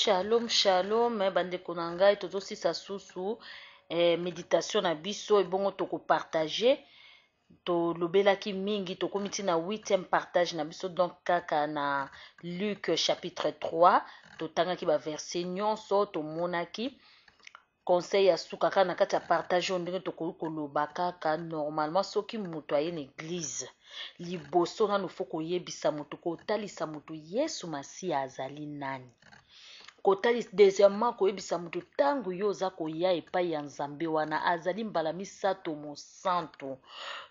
Shalom, shalom, bandeko na ngai tozosisa susu méditation na biso ebongo toko partager to lobelaki mingi tokomi ti na 8e partage na biso donc kaka na Luc chapitre 3 totangaki ba verset nyonso tomonaki conseil ya suka kaka na kati ya partage oyo ndenge tokoki koloba kaka normalement soki moto aye na église liboso nanu fo koyebisa moto kotalisa moto Yesu Masiya azali nani. Kotali deuxièmement koyebisa moto ntango yo oza koya epai ya Nzambe wana azali mbala misato mosantu.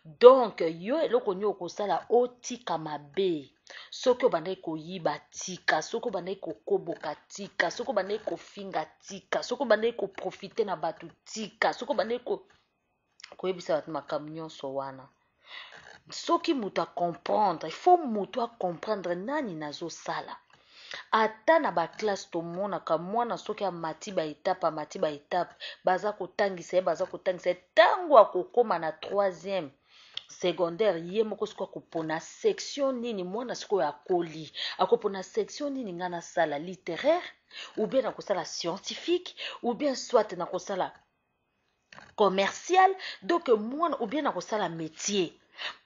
Donc yo eloko nyo okosala otika mabe. Soki obandaki koyiba tika, soki obandaki kokoboka tika, soki obandaki kofinga tika, soki obandaki koprofite na bato tika, soki obandaki koyebisa bato makambo nyonso wana. Soki moto comprendre, il faut moto a comprendre nani nazosala. Ata na ba classe tomonaka mwana soki amati ba étape baza kotangisa ye ntango akokoma na 3e secondaire ye moko soki akopona section nini mwana sikoyo akoli akopona section nini nga nasala littéraire ou bien nakosala scientifique ou bien soit nakosala commercial donc mwana ou bien nakosala métier.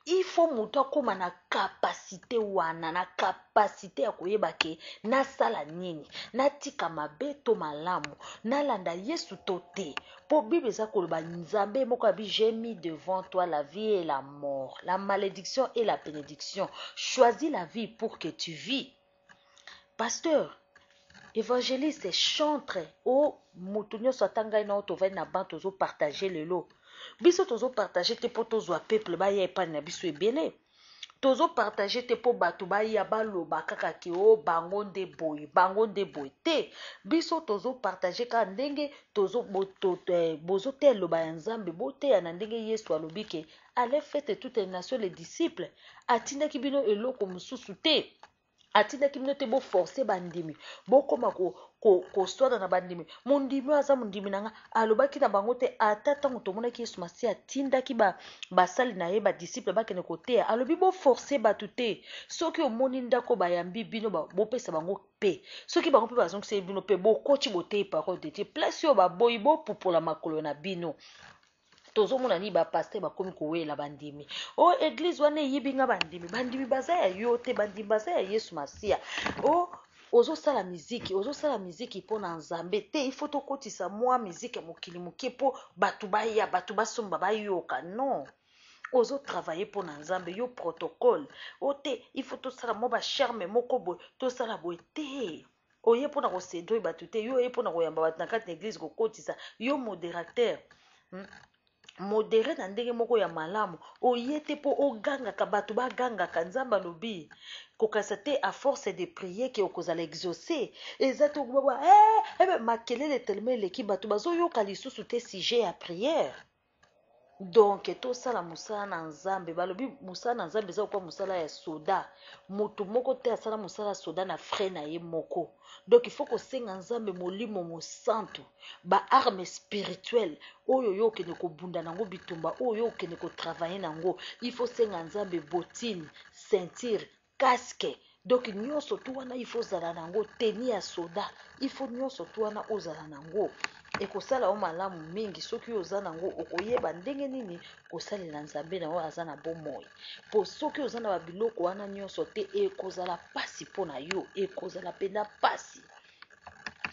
Il faut moto akoma na capacité wana na capacité ya koyeba ke nasala nini natika mabe to malamu nalanda Yesu to te. Po Bible eza koloba Nzambe moko abi j'ai mis devant toi la vie et la mort, la malédiction et la bénédiction. Choisis la vie pour que tu vis. Pasteur, évangéliste, chantre o moto nyonso atanga na oto vai na ban tozo partager lelo. Biso tozo partager te po tozwa peuple ba ya epa na biso ebele. Tozo partager te po bato ba ya baloba kaka ki o bango nde boy te. Biso tozo partager ka ndenge tozo bozo te loba ya Nzambe bote ya na ndenge Yesu alobi ke allez faites toutes les nations les disciples. Atindaki bino eloko mususu te. Atindaki bino te bo forcer bandimi bokoma koswada na bandimi mondimi aza mondimi nanga alobaki na bango te ata ntango tomonaki Yesu Masiya atindaki basali na ye badisciple bakende koteya alobi bo forcer bato te. Soki omoni ndako bayambi bino bopesa bango pe soki bango mpe bazongisa bino pe bokoti boteyi parole de Dieu place oyo baboyi bopupola makolo na bino. Tozomona ni ba pasteur bakomi kowela bandimi o église wana eyibi nga bandimi baza ya yo te bandimi baza ya Yesu Masiya. O ozosala miziki mpo na Nzambe te. Il faut tokotisa mwa miziki ya mokili moke po bato baya bato basomba bayoka non. Ozo travailler mpo na Nzambe yo protocole o te. Il faut tosala mwa ba charme moko boye tosala boye te. Oye mpo na kosedoy bato te yo oye mpo na koyamba bato na kati na église kokotisa yo modérateur. Modéré na ndenge moko ya malamu oyete po ogangaka bato bagangaka Nzambe alobi kokasa te à force de prier ke okozala exaucer eza to baba makelele tellement eleki bato bazoyoka lisusu te sujet ya prière. Donc tosala musala na Nzambe balobi musala na Nzambe eza kwa musala ya soda moto moko te asala musala soda na frère na ye moko. Donc il faut kosenga Nzambe molimo mosantu ba arme spirituelle oyo yo okende kobunda nango bitumba oyo okende kotravailler nango. Il faut senga Nzambe bottine ceinture casque. Donc nyonso tu wana il faut zala nango tenue ya soda il faut nyonso tu wana ozala nango ekosala o malamu mingi soki oza nango okoyeba ndenge nini kosalela Nzambe na oyo aza na bomoi. Po soki oza na babiloko wana nyonso te ekozala pasi mpo na yo ekozala pena pasi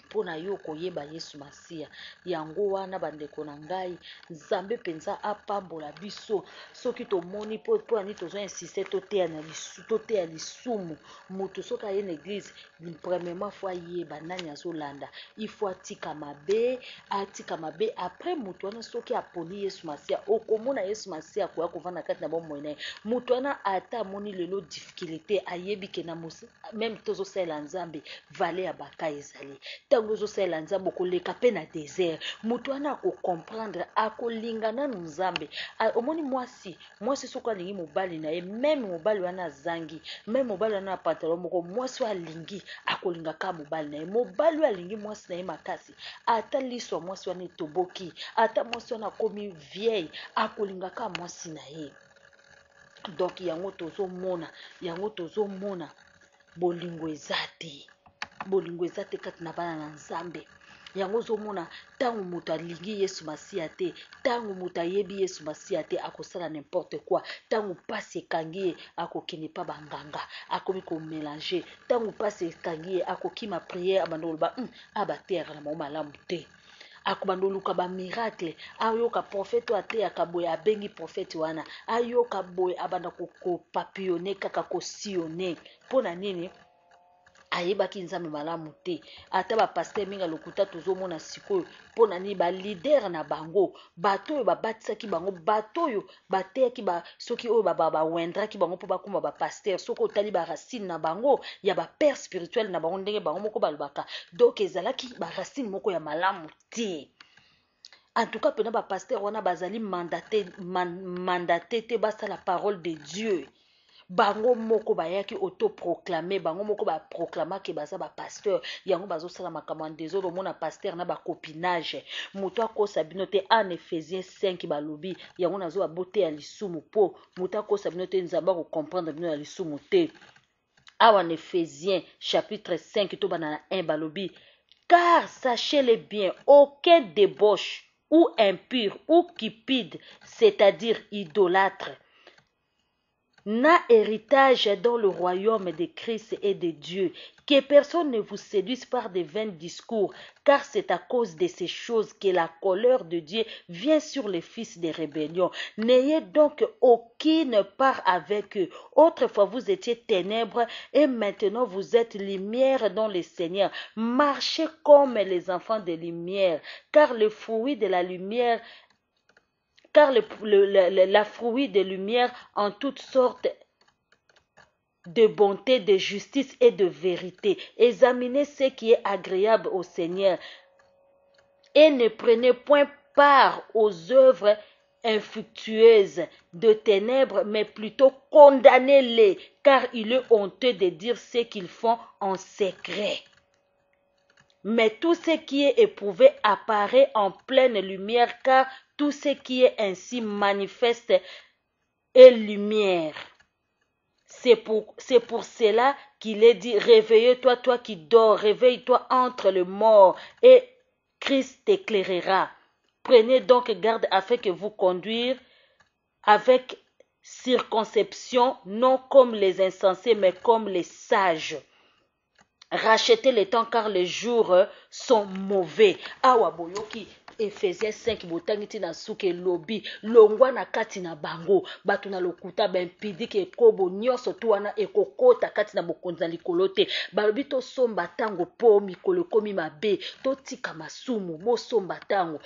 mpo na yo koyeba Yesu Masiya. Yango wana bandeko na ngai Nzambe penza apambola biso soki tomoni po ani tozo insister toteya lisumu moto soki aye na église premièrement fois yeba nani azolanda il faut atika mabe après moto wana soki aponi Yesu Masiya okomona Yesu Masiya koya kovanda kati na bomoi na ye moto wana ata amoni lelo difficulté ayebi ke na même tozosalela Nzambe vale ya baka ezali ntango ozosalela Nzambe okoleka pe na désert moto wana akokomprendre akolinga nanu Nzambe. Omoni mwasi soki alingi mobali na ye même mobali wana azangi même mobali wana na pantalon moko mwasi alingi akolinga ka mobali na ye mobali alingi mwasi na ye makasi ata liso mwasi wana etoboki ata mwasi wana akomi vieille akolinga ka mwasi na ye. Donc yango tozomona bolingo eza te bolingo eza te kati na bana na nzambe. Yango ozomona ntango moto alingi Yesu Masiya te, ntango moto ayebi Yesu Masiya te, akosala n'importe quoi. Ntango pasi ekangi ye akokende pa banganga, akomi komélanger. Ntango pasi ekangi ye akokima prière abanda koloba abatere na malamu te. Akobanda luka ba miracle, ayoka prophète ateyaka boye abengi prophète wana, ayoka boye abanda ko papillonner kaka ko sillonner. Pona nini? Ayebaki nzambe malamu te. Ata ba pasteur minga lokuta tozomona sikoyo pona ni ba leader na bango, bato oyo babatisaki bango, bato oyo bateyaki ba soki oyo ba wendraki bango po bakoma ba pasteur, soki otali ba racine na bango ya ba père spirituel na bango ndenge bango moko balobaka, donc ezalaki ba racine moko ya malamu te. En tout cas pena ba pasteur wana bazali mandaté te basa la parole de Dieu. Bango moko bayaki autoproclamer, bango moko ba proclamaki baza ba pasteur, yango bazosala makambo ya désordre mona pasteur na ba copinage. Moto akosa bino te en Ephésiens 5 balobi, yango nazo abote ya lisumu po moto akosa bino te nzamba ko comprendre bino ya lisumu te. Awa en Ephésiens chapitre 5 to banana 1 balobi, car sachez-le bien, aucun débauche ou impur ou cupide, c'est-à-dire idolâtre, n'a héritage dans le royaume de Christ et de Dieu. Que personne ne vous séduise par de vains discours, car c'est à cause de ces choses que la colère de Dieu vient sur les fils de rébellion. N'ayez donc aucune part avec eux. Autrefois vous étiez ténèbres et maintenant vous êtes lumière dans le Seigneur. Marchez comme les enfants de lumière, car le fruit de la lumière la fruit de lumière en toutes sortes de bonté, de justice et de vérité. Examinez ce qui est agréable au Seigneur et ne prenez point part aux œuvres infructueuses de ténèbres, mais plutôt condamnez-les, car il est honteux de dire ce qu'ils font en secret. Mais tout ce qui est éprouvé apparaît en pleine lumière, car tout ce qui est ainsi manifeste est lumière. C'est pour cela qu'il est dit, réveille-toi, toi qui dors, réveille-toi entre les morts, et Christ t'éclairera. Prenez donc garde afin que vous conduire avec circonception, non comme les insensés, mais comme les sages. Rachetez le temps car les jours sont mauvais. Awa boyoki Ephésiens 5 botangiti na suke lobi longwa na kati na bango bato na lokuta bempidike ekobo nyonso to wana ekokota kati na bokonzi na likolo te balobi tosomba tango po mikolo ekomi mabe totika masumu bosomba tango.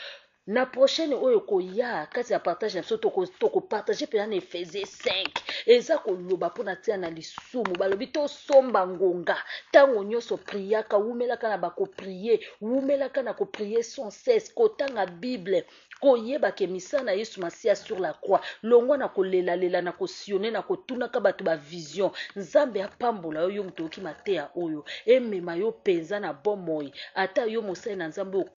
Na prochaine oyo koya kati ya partage na biso toko partager pena na Ephésiens 5 eza koloba mpona tia na lisumu balobi tosomba ngonga ntango nyonso priaka wumelaka na bakoprier wumelaka na koprier sans cesse kotanga Bible koyebaka misala na Yesu Masiya sur la croix longwa na kolelalela na kosione na kotunaka bato ba vision nzambe apambola yo moto oki mateya oyo emema yo penza na bomoi ata yo mosali na nzambe